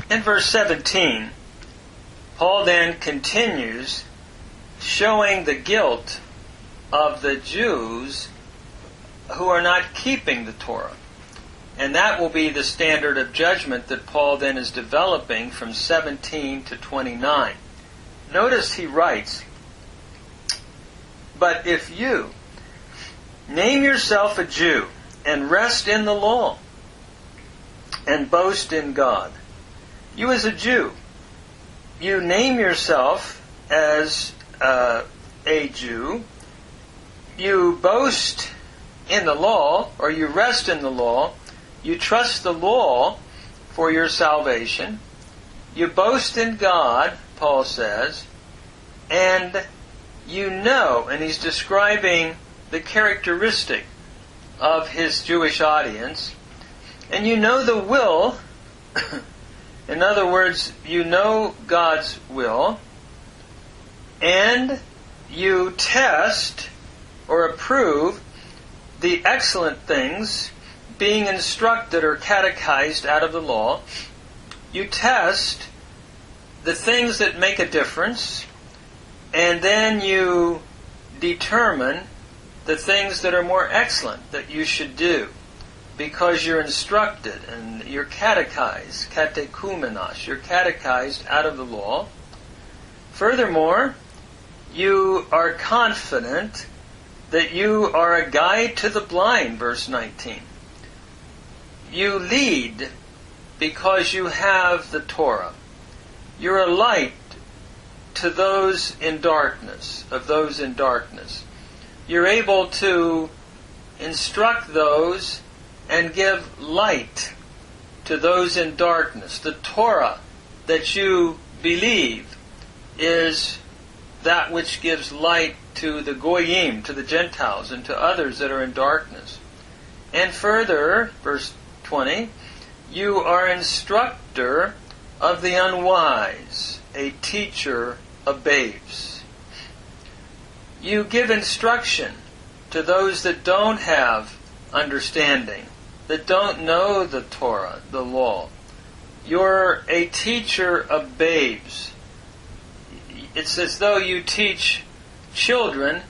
In verse 17, Paul then continues showing the guilt of the Jews who are not keeping the Torah. And that will be the standard of judgment that Paul then is developing from 17 to 29. Notice he writes, "But if you name yourself a Jew and rest in the law and boast in God," you as a Jew, you name yourself as a Jew, you boast in the law, or you rest in the law, you trust the law for your salvation, you boast in God, Paul says, and you know, and he's describing the characteristic of his Jewish audience, and you know the will, in other words, you know God's will, and you test or approve the excellent things being instructed or catechized out of the law. You test the things that make a difference, and then you determine the things that are more excellent that you should do because you're instructed and you're catechized, katekumenos, you're catechized out of the law. Furthermore, you are confident that you are a guide to the blind, verse 19. You lead because you have the Torah. You're a light to those in darkness, of those in darkness. You're able to instruct those and give light to those in darkness. The Torah that you believe is that which gives light to the Goyim, to the Gentiles, and to others that are in darkness. And further, verse 20, you are instructor of the unwise, a teacher of babes. You give instruction to those that don't have understanding, that don't know the Torah, the law. You're a teacher of babes. It's as though you teach children,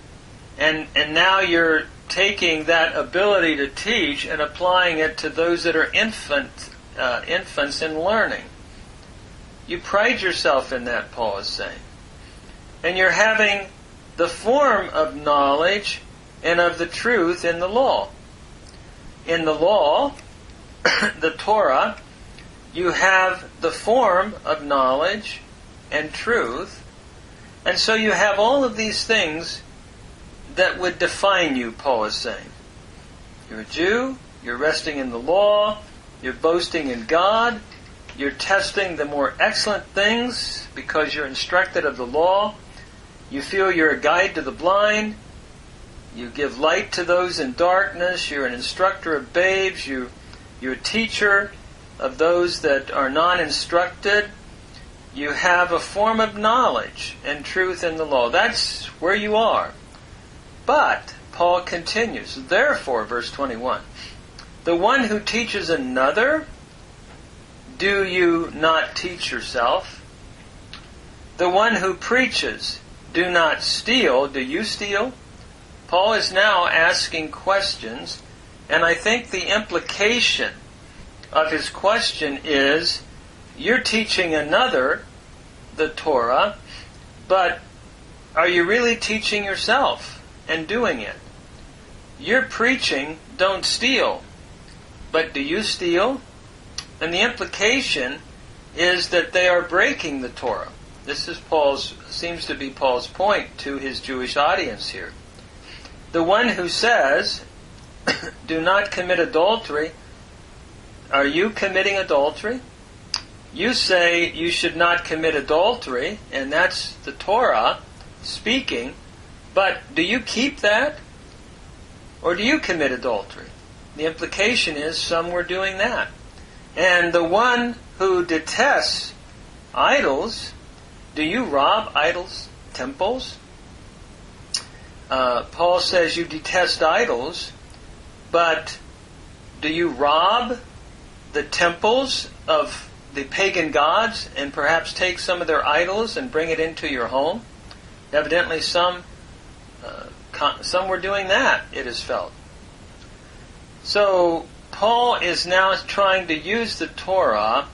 and now you're taking that ability to teach and applying it to those that are infants in learning. You pride yourself in that, Paul is saying. And you're having the form of knowledge and of the truth in the law. In the law, the Torah, you have the form of knowledge and truth. And so you have all of these things that would define you, Paul is saying. You're a Jew, you're resting in the law, you're boasting in God, you're testing the more excellent things because you're instructed of the law, you feel you're a guide to the blind, you give light to those in darkness, you're an instructor of babes, you're a teacher of those that are non-instructed. You have a form of knowledge and truth in the law. That's where you are. But, Paul continues, therefore, verse 21, the one who teaches another, do you not teach yourself? The one who preaches, do not steal, do you steal? Paul is now asking questions, and I think the implication of his question is, you're teaching another the Torah, but are you really teaching yourself and doing it? You're preaching, don't steal, but do you steal? And the implication is that they are breaking the Torah. This is seems to be Paul's point to his Jewish audience here. The one who says, do not commit adultery, are you committing adultery? You say you should not commit adultery, and that's the Torah speaking, but do you keep that? Or do you commit adultery? The implication is some were doing that. And the one who detests idols, do you rob idols' temples? Paul says you detest idols, but do you rob the temples of the pagan gods and perhaps take some of their idols and bring it into your home. Evidently some were doing that, it is felt. So Paul is now trying to use the Torah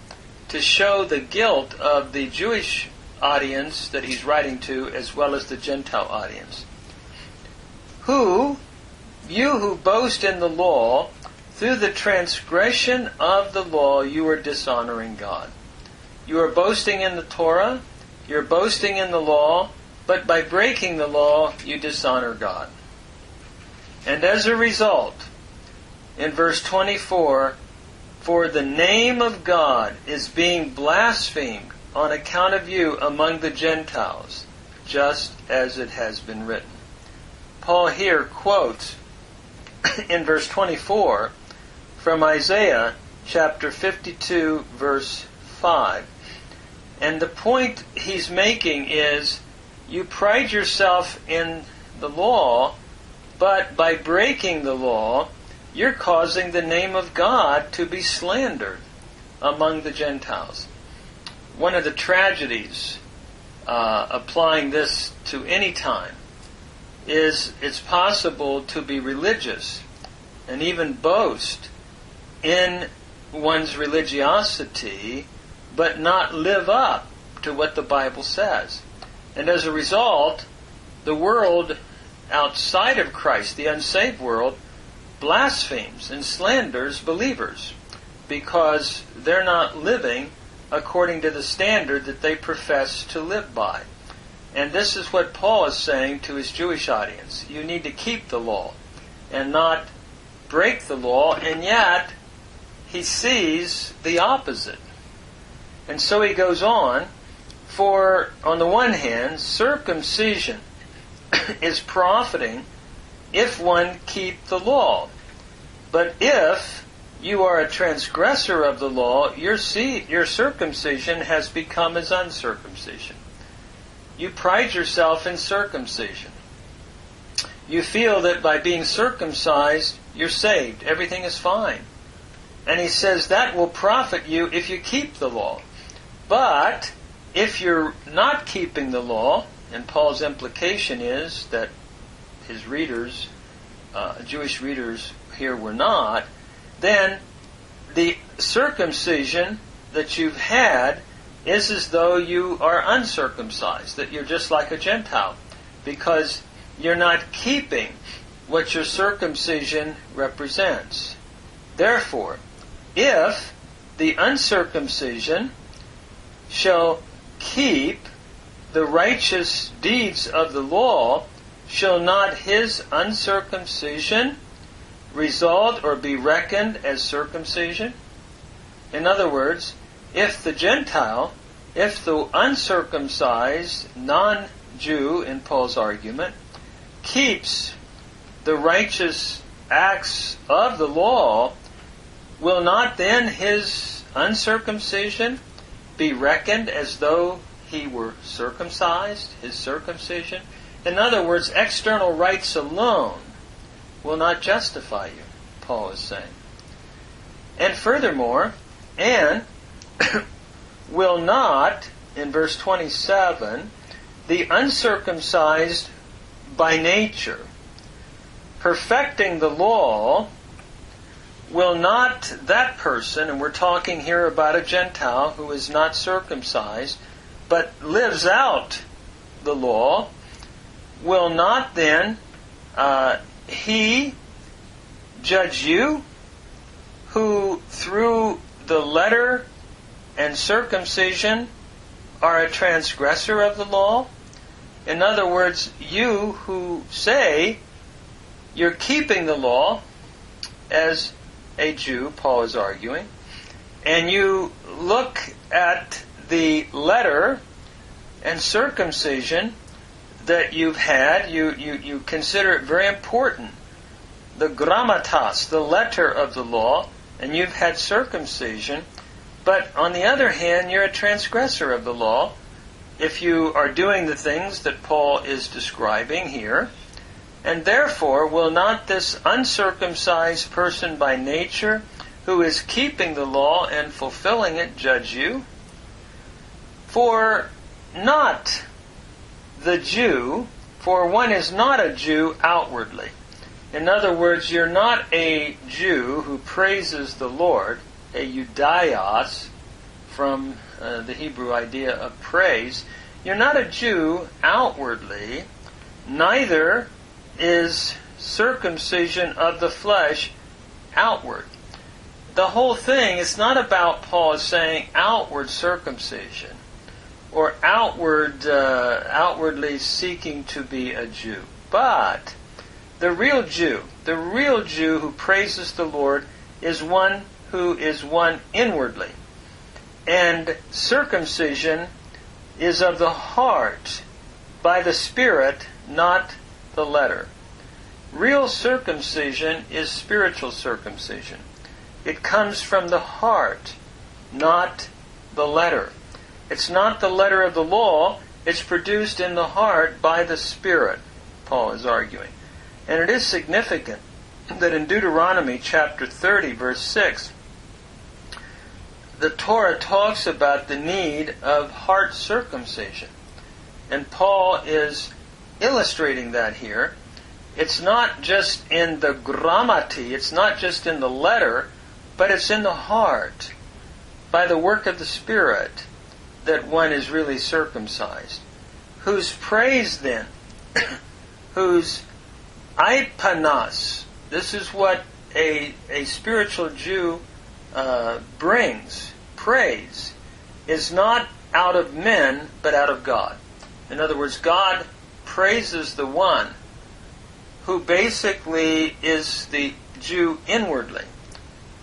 to show the guilt of the Jewish audience that he's writing to, as well as the Gentile audience. You who boast in the law, through the transgression of the law, you are dishonoring God. You are boasting in the Torah, you're boasting in the law, but by breaking the law, you dishonor God. And as a result, in verse 24, for the name of God is being blasphemed on account of you among the Gentiles, just as it has been written. Paul here quotes in verse 24 from Isaiah chapter 52 verse 5. And the point he's making is, you pride yourself in the law, but by breaking the law, you're causing the name of God to be slandered among the Gentiles. One of the tragedies applying this to any time is it's possible to be religious and even boast in one's religiosity, but not live up to what the Bible says. And as a result, the world outside of Christ, the unsaved world, blasphemes and slanders believers because they're not living according to the standard that they profess to live by. And this is what Paul is saying to his Jewish audience. You need to keep the law and not break the law, and yet he sees the opposite. And so he goes on, for on the one hand, circumcision is profiting if one keep the law. But if you are a transgressor of the law, your circumcision has become as uncircumcision. You pride yourself in circumcision. You feel that by being circumcised, you're saved. Everything is fine. And he says that will profit you if you keep the law. But if you're not keeping the law, and Paul's implication is that his readers, Jewish readers here were not, then the circumcision that you've had is as though you are uncircumcised, that you're just like a Gentile, because you're not keeping what your circumcision represents. Therefore, if the uncircumcision shall keep the righteous deeds of the law, shall not his uncircumcision result or be reckoned as circumcision? In other words, if the Gentile, if the uncircumcised non-Jew, in Paul's argument, keeps the righteous acts of the law, will not then his uncircumcision be reckoned as though he were circumcised, his circumcision? In other words, external rites alone will not justify you, Paul is saying. And furthermore, and will not, in verse 27, the uncircumcised by nature, perfecting the law, will not that person, and we're talking here about a Gentile who is not circumcised, but lives out the law, will not then he judge you, who through the letter and circumcision are a transgressor of the law? In other words, you who say you're keeping the law as a Jew, Paul is arguing, and you look at the letter and circumcision that you've had, you consider it very important, the grammatas, the letter of the law, and you've had circumcision, but on the other hand, you're a transgressor of the law if you are doing the things that Paul is describing here. And therefore, will not this uncircumcised person by nature who is keeping the law and fulfilling it judge you? For not the Jew, for one is not a Jew outwardly. In other words, you're not a Jew who praises the Lord, a Judaios, from the Hebrew idea of praise. You're not a Jew outwardly, neither is circumcision of the flesh outward. The whole thing is not about Paul saying outward circumcision or outwardly seeking to be a Jew. But the real Jew who praises the Lord is one who is one inwardly. And circumcision is of the heart by the Spirit, not the letter. Real circumcision is spiritual circumcision. It comes from the heart, not the letter. It's not the letter of the law, it's produced in the heart by the Spirit, Paul is arguing. And it is significant that in Deuteronomy chapter 30, verse 6, the Torah talks about the need of heart circumcision. And Paul is illustrating that here. It's not just in the grammati, it's not just in the letter, but it's in the heart, by the work of the Spirit, that one is really circumcised. Whose praise then, whose aipanos, this is what a spiritual Jew brings, praise, is not out of men, but out of God. In other words, God praises the one who basically is the Jew inwardly,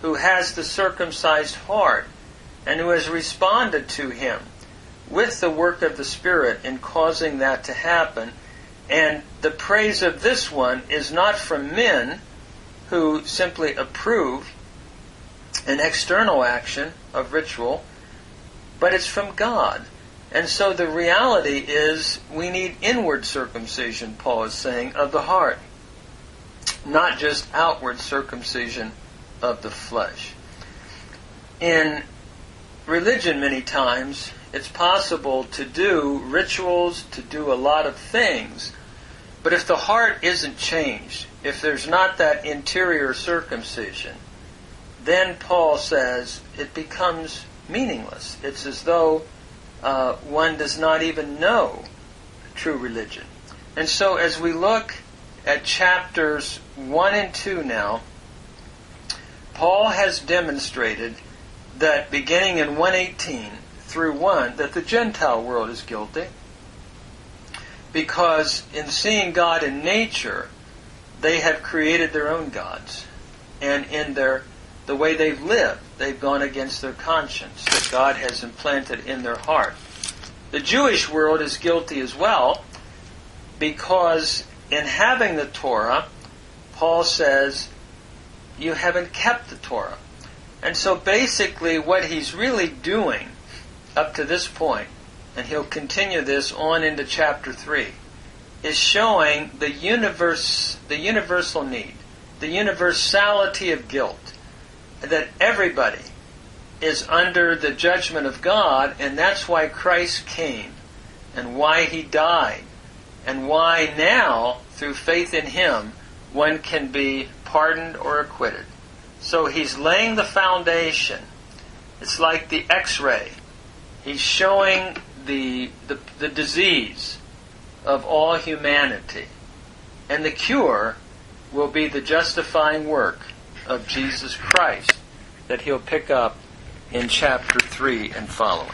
who has the circumcised heart, and who has responded to him with the work of the Spirit in causing that to happen. And the praise of this one is not from men who simply approve an external action of ritual, but it's from God. And so the reality is we need inward circumcision, Paul is saying, of the heart, not just outward circumcision of the flesh. In religion, many times, it's possible to do rituals, to do a lot of things, but if the heart isn't changed, if there's not that interior circumcision, then Paul says it becomes meaningless. It's as though one does not even know true religion. And so as we look at chapters 1 and 2 now, Paul has demonstrated that beginning in 1:18 through 1, that the Gentile world is guilty, because in seeing God in nature, they have created their own gods. And in the way they've lived, they've gone against their conscience that God has implanted in their heart. The Jewish world is guilty as well, because in having the Torah, Paul says, you haven't kept the Torah. And so basically what he's really doing up to this point, and he'll continue this on into chapter 3, is showing the universal need, the universality of guilt, that everybody is under the judgment of God, and that's why Christ came, and why he died, and why now, through faith in him, one can be pardoned or acquitted. So he's laying the foundation. It's like the X-ray. He's showing the disease of all humanity. And the cure will be the justifying work of Jesus Christ that he'll pick up in chapter 3 and following.